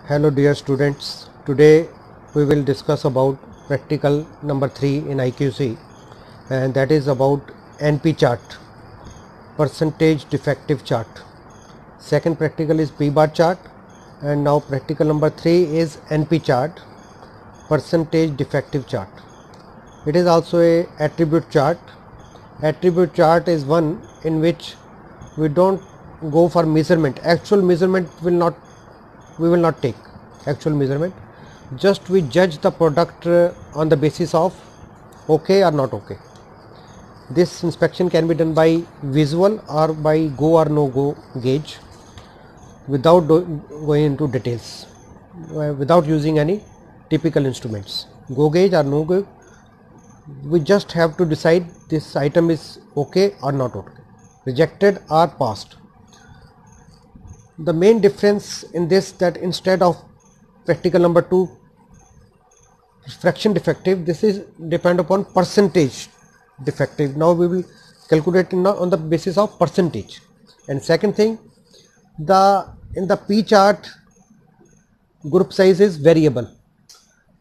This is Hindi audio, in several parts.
Hello dear students, today we will discuss about practical number 3 in IQC, and that is about NP chart, percentage defective chart. Second practical is P bar chart, and now practical number 3 is NP chart, percentage defective chart. It is also a attribute chart. Attribute chart is one in which we don't go for measurement. Actual measurement we will not take actual measurement, just we judge the product on the basis of okay or not okay. This inspection can be done by visual or by go or no go gauge without going into details, without using any typical instruments. Go gauge or no go, we just have to decide this item is okay or not okay, rejected or passed. The main difference in this, that instead of practical number 2 fraction defective, this is depend upon percentage defective. Now we will calculate on the basis of percentage. And second thing, in the P chart group size is variable,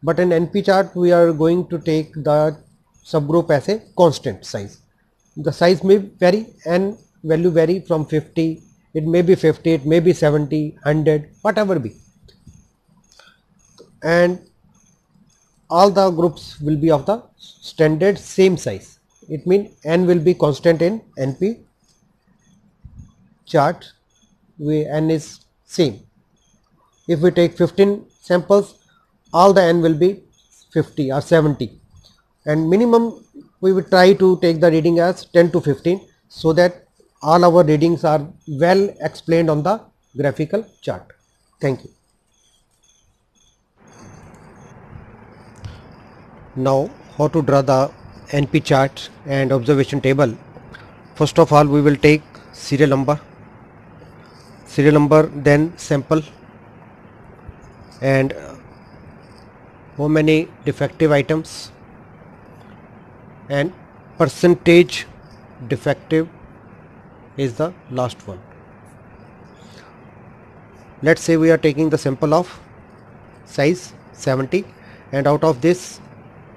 but in NP chart we are going to take the subgroup as a constant size. The size may vary and value vary from 50, it may be 50, it may be 70, 100, whatever be, and all the groups will be of the standard same size. It means n will be constant in NP chart, n is same. If we take 15 samples, all the n will be 50 or 70, and minimum we will try to take the reading as 10 to 15, so that all our readings are well explained on the graphical chart. Thank you. Now, how to draw the NP chart and observation table. First of all, we will take serial number, then sample, and how many defective items, and percentage defective is the last one. Let's say we are taking the sample of size 70, and out of this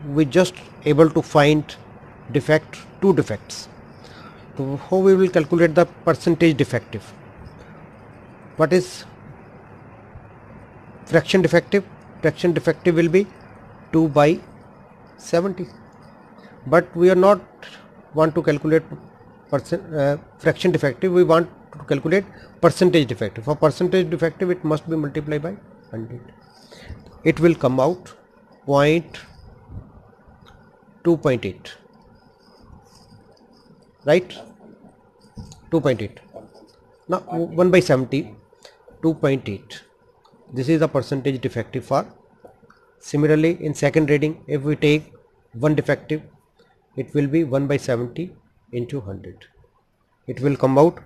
we just able to find two defects. So how we will calculate the percentage defective? What is fraction defective? Fraction defective will be 2 by 70, but we are not want to calculate fraction defective, we want to calculate percentage defective. For percentage defective, it must be multiplied by 100. It will come out 2.8, right? 2.8. Now 1 by 70, 2.8. This is the percentage defective for. Similarly, in second reading, if we take one defective, it will be 1 by 70 into 100. It will come out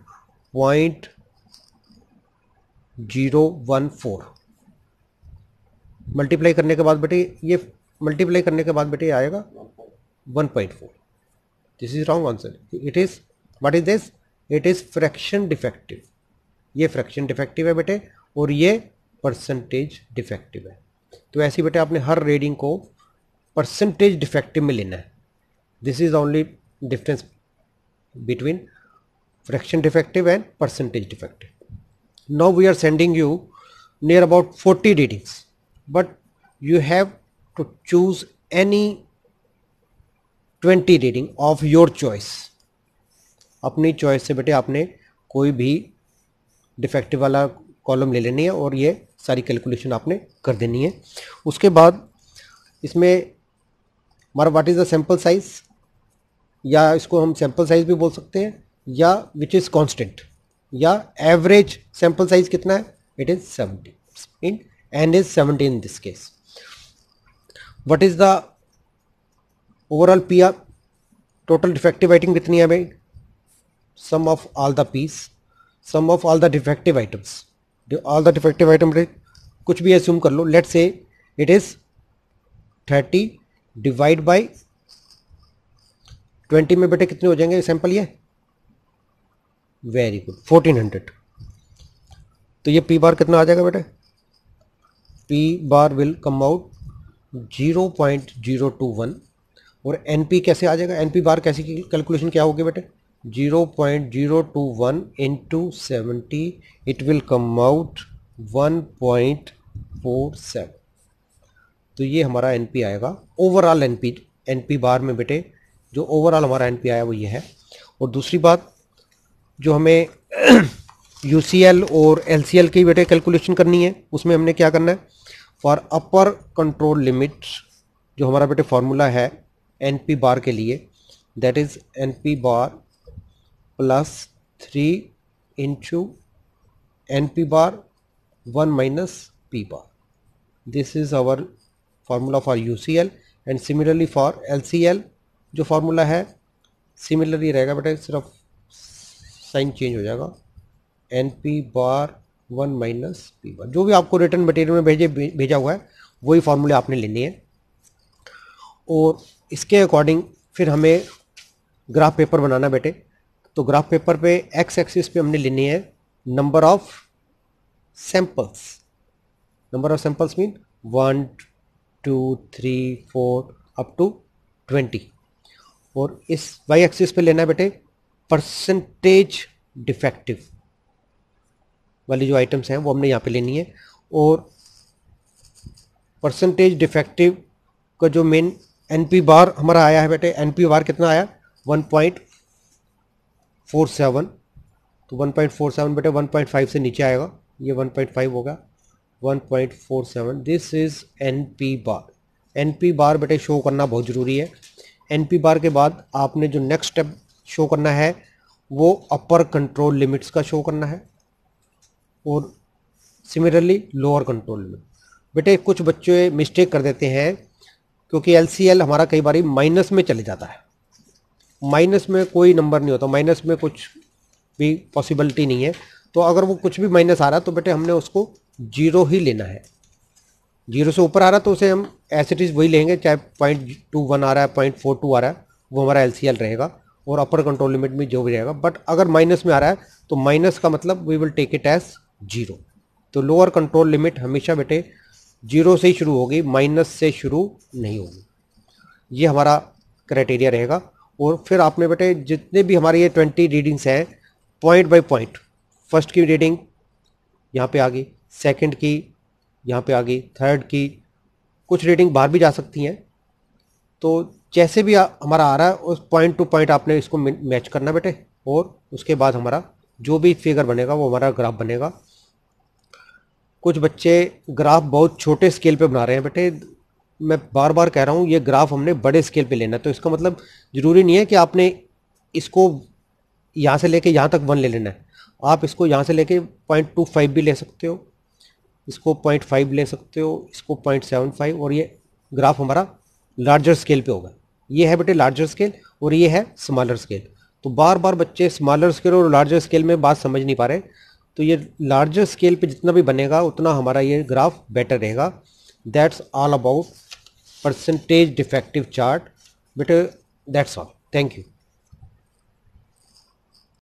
0.014. Multiply करने के बाद बेटे आएगा 1.4. This is wrong answer. It is, what is this? It is fraction defective. ये fraction defective है बेटे, और ये percentage defective है. तो ऐसे बेटे आपने हर रीडिंग को percentage defective में लेना है. This is only difference between fraction defective and percentage defective. Now we are sending you near about 40 readings, but you have to choose any 20 reading of your choice. अपनी चॉइस से बेटे आपने कोई भी डिफेक्टिव वाला कॉलम ले लेनी है और ये सारी कैलकुलेशन आपने कर देनी है. उसके बाद इसमें हमारा what is the sample size, या इसको हम सैंपल साइज भी बोल सकते हैं, या विच इज कांस्टेंट, या एवरेज सैंपल साइज कितना है, it is 70 in n is 70 in this case. What is the overall PR? Total defective item कितनी है भाई? Sum of all the P's, sum of all the defective items. All the defective item कुछ भी assume कर लो. Let's say it is 30 divide by 20 में बेटे कितने हो जाएंगे सैंपल? ये वेरी गुड 1400. तो ये P बार कितना आ जाएगा बेटे? P bar will come out 0.021 और NP कैसे आ जाएगा, NP बार कैसे की कैलकुलेशन क्या होगी बेटे, 0.021 into 70 it will come out 1.47। तो ये हमारा NP आएगा ओवरऑल NP बार में बेटे, जो ओवरऑल हमारा NP आया वो ये है। और दूसरी बात जो हमें UCL और LCL की बेटे कैलकुलेशन करनी है, उसमें हमने क्या करना है, फॉर अपर कंट्रोल लिमिट जो हमारा बेटे फॉर्मूला है NP बार के लिए, that is NP bar plus 3 into NP bar 1 minus P bar. This is our formula for UCL and similarly for LCL जो फार्मूला है सिमिलरली रहेगा बेटा, सिर्फ साइन चेंज हो जाएगा, NP bar 1 minus P bar. जो भी आपको रिटर्न मटेरियल में भेजा हुआ है वही फार्मूले आपने लेने हैं। और इसके अकॉर्डिंग फिर हमें ग्राफ पेपर बनाना बेटे। तो ग्राफ पेपर पे एक्स एक्सिस पे हमने लेनी है number of samples. Number of samples mean 1 2 3 4 up to 20। और इस वाई एक्सिस पे लेना है बेटे परसेंटेज डिफेक्टिव वाली जो आइटम्स हैं वो हमने यहाँ पे लेनी है। और परसेंटेज डिफेक्टिव का जो मेन NP बार हमारा आया है बेटे, NP बार कितना आया 1.47। तो 1.47 बेटे 1.5 से नीचे आएगा, ये 1.5 होगा 1.47। This is NP bar. NP बार बेटे शो करना बहुत ज़रूरी है। NP बार के बाद आपने जो नेक्स्ट स्टेप शो करना है वो अपर कंट्रोल लिमिट्स का शो करना है और सिमिलरली लोअर कंट्रोल लिमिट। बेटे कुछ बच्चे मिस्टेक कर देते हैं क्योंकि LCL हमारा कई बार माइनस में चले जाता है। माइनस में कोई नंबर नहीं होता, माइनस में कुछ भी पॉसिबिलिटी नहीं है। तो अगर वो कुछ भी माइनस आ रहा है तो बेटे हमने उसको 0 ही लेना है। 0 से ऊपर आ रहा है तो उसे हम एज इट इज़ वही लेंगे, चाहे 0.21 आ रहा है 0.42 आ रहा है वो हमारा LCL रहेगा और अपर कंट्रोल लिमिट में जो भी रहेगा। बट अगर माइनस में आ रहा है तो माइनस का मतलब we will take it as 0। तो लोअर कंट्रोल लिमिट हमेशा बेटे 0 से ही शुरू होगी, माइनस से शुरू नहीं होगी। ये हमारा क्राइटेरिया रहेगा। और फिर आपने बेटे जितने भी हमारे ये 20 रीडिंग्स हैं पॉइंट बाय पॉइंट, फर्स्ट की रीडिंग यहाँ पे आ गई, सेकंड की यहाँ पे आ गई, थर्ड की, कुछ रीडिंग बाहर भी जा सकती हैं। तो जैसे भी हमारा आ रहा है उस पॉइंट टू पॉइंट आपने इसको मैच करना बेटे और उसके बाद हमारा जो भी फिगर बनेगा वो हमारा ग्राफ बनेगा। कुछ बच्चे ग्राफ बहुत छोटे स्केल पे बना रहे हैं बेटे, मैं बार बार कह रहा हूँ ये ग्राफ हमने बड़े स्केल पे लेना है। तो इसका मतलब ज़रूरी नहीं है कि आपने इसको यहाँ से लेके यहाँ तक 1 ले लेना है, आप इसको यहाँ से लेके 0.25 भी ले सकते हो, इसको 0.5 ले सकते हो, इसको 0.75 और ये ग्राफ हमारा लार्जर स्केल पे होगा। ये है बेटे लार्जर स्केल और ये है स्मॉलर स्केल। तो बार बार बच्चे स्मॉलर स्केल और लार्जर स्केल में बात समझ नहीं पा रहे। तो ये लार्जर स्केल पे जितना भी बनेगा उतना हमारा ये ग्राफ बेटर रहेगा। That's all about percentage defective chart बेटे, दैट्स ऑल, थैंक यू।